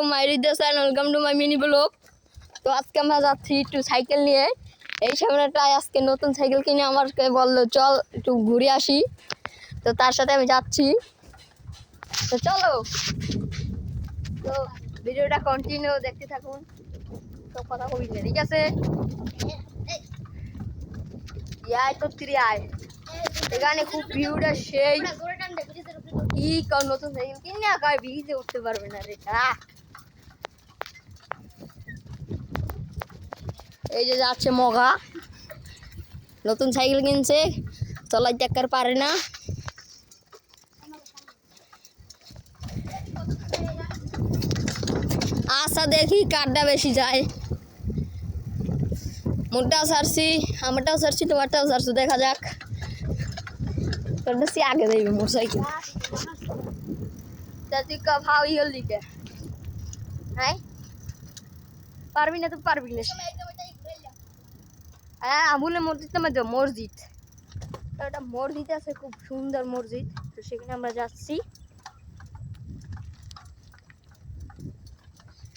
মাই রিদাসান welcome to my mini blog. তো আজকে আমরা যাচ্ছি একটু সাইকেল নিয়ে। এই সামনেটায় আজকে নতুন সাইকেল কিনে আমাকে বললো চল একটু ঘুরে আসি, তো তার সাথে আমি যাচ্ছি। তো চলো, তো ভিডিওটা কন্টিনিউ দেখতে থাকুন। তো কথা কবি না, ঠিক আছে? আয় তো তিরি আয়, এখানে খুব ভিউটা সেই কি নতুন সাইকেল কিনে কয় ভিজে উঠতে পারবে না রে। এই যে যাচ্ছে মগা, নতুন সাইকেল কিনছে, চলাই চাকার পারে না। আশা দেখি কারটা বেশি যায়। মোটাও সারছি, আমারটাও সারছি, তোমারটাও সারছো, দেখা যাক বেশি আগে দেবে মোটর সাইকেল। তুই ভাও ইয়ে লিখে হ্যাঁ পারবি না, তো পারবি না। হ্যাঁ আমুলে মসজিদ তো মধ্যে মসজিদ, ওটা মসজিদ আছে, খুব সুন্দর মসজিদ। তো সেখানে আমরা যাচ্ছি।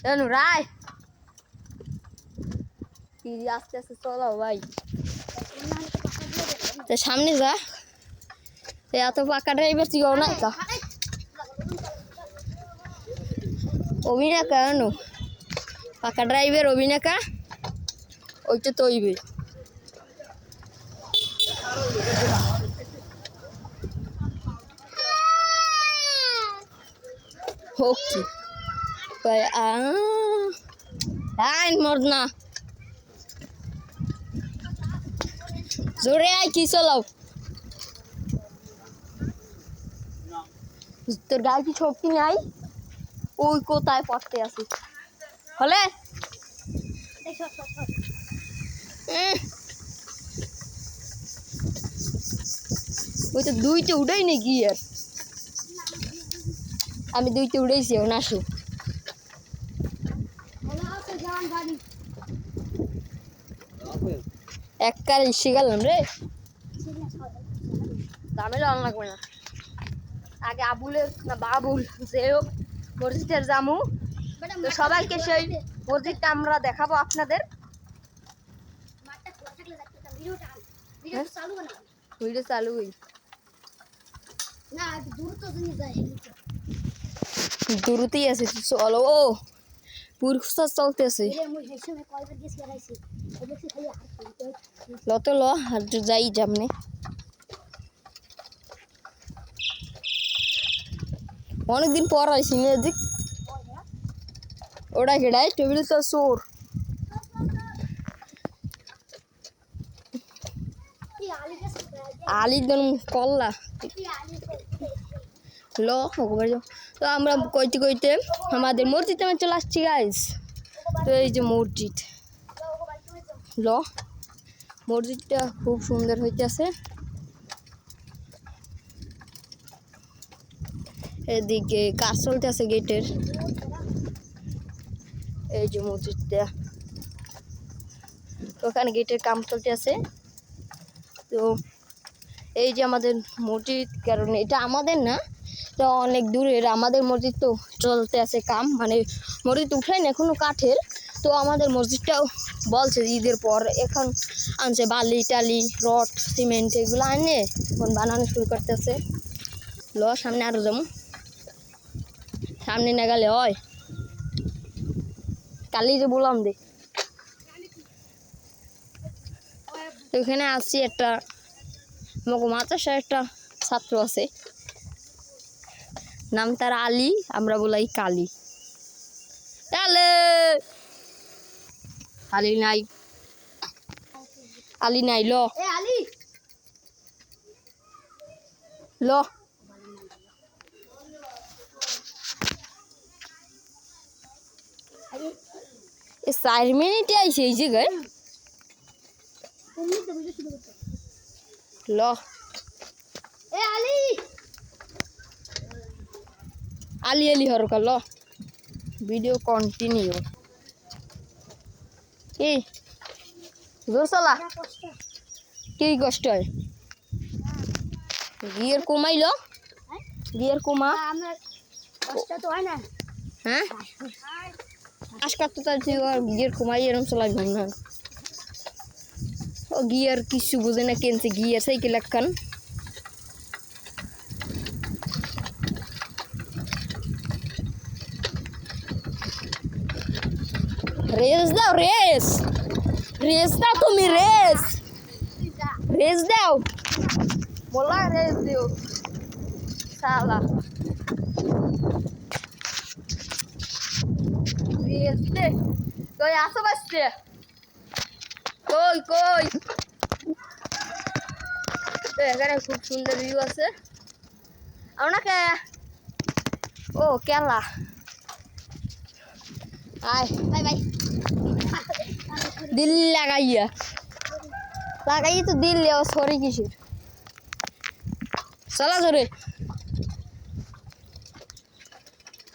জানো রায় কি আস্তে আস্তে চলাও ভাই, তো সামনে যা, এত পাকা ড্রাইভার চিগাও না তা অভিনয় কেন পাকা ড্রাইভার অভিনয়কা ওইটা তৈবে হোক কি আইন মর না জোরে আয় কি চলাও। তোর গায়ে কি শক্তি নাই? ওই কোথায় পড়তে আসি হলে ওই তো দুইটা উড়াই নি কি আর, আমি দুইটা উড়াইছি এখন আসো। একবার এসে গেলাম রে, দামে যাওয়া লাগবে না। আগে আবুলের না বাবুল যে হোক মসজিদের জামু, তো সবাইকে সেই মসজিদটা আমরা দেখাবো আপনাদের। ভিডিও চালু হই না, দূরতেই আছে, চলো পুরুষটা চলতেছে। লত ল আর যাই সামনে। অনেকদিন পর আইসি মিউজিক, ওটা খেড়াই টেবিল তো সোর আলি দন কল্লা ল। তো আমরা কইতে কইতে আমাদের মসজিদে আমি চলে আসছি গাইস। তো এই যে মসজিদ, ল মসজিদটা খুব সুন্দর হইতেছে। এদিকে কাজ চলতেছে গেটের। এই যে মসজিদটা, ওখানে গেটের কাম চলতে আছে। তো এই যে আমাদের মসজিদ, কারণ এটা আমাদের না, তো অনেক দূরের আমাদের মসজিদ, তো চলতে আছে কাম, মানে মসজিদ উঠাই না এখনো কাঠের। তো আমাদের মসজিদটাও বলছে ঈদের পর এখন আনছে বালি টালি রড সিমেন্ট এগুলো আনে এখন বানানো শুরু করতেছে। ল সামনে আরো যেমন সামনে না গেলে হয়, কালি যে বললাম দে। ওইখানে আসছি একটা মাদ্রাসার একটা ছাত্র আছে, নাম তার আলী, আমরা বলাই কালী। আলী নাই, আলী নাই, ল ল এ 4 মিনিটে আইসে এই জায়গায়। ল আলি আলি হরকা ল ভিডিও কন্টিনিউ। কি জোরসালা কি কষ্ট হয়? গিয়ার কমাইল, গিয়ার কমা কষ্ট তো হয় না। হ্যাঁ আজকাল তো তার গিয়ার কমাই এরম চলাই ভাই না ও গিয়ার কিছু বুঝে না কিনছে গিয়ার সাইকেল একখান রেস দাও রেস দাও তুমি রেস দাও বলা রেস দিও সালা রেস দে কই আসো বাসছে কই এখানে খুব সুন্দর ভিউ আছে আপনাকে ও কেলা আয় বাই দিল লাগাইয়া তো দিল সরি কিসের চলা ধরে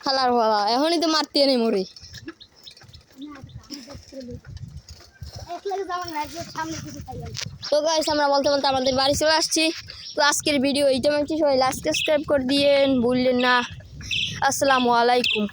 খালার ভালা এখনই তো মারতে নেই মরে তো গাইস আমরা বলতে বলতে আমাদের বাড়ি চলে আসছি তো আজকের ভিডিও এইটা সবাই লাইক সাবস্ক্রাইব করে দিয়েন ভুললেন না আসসালামু আলাইকুম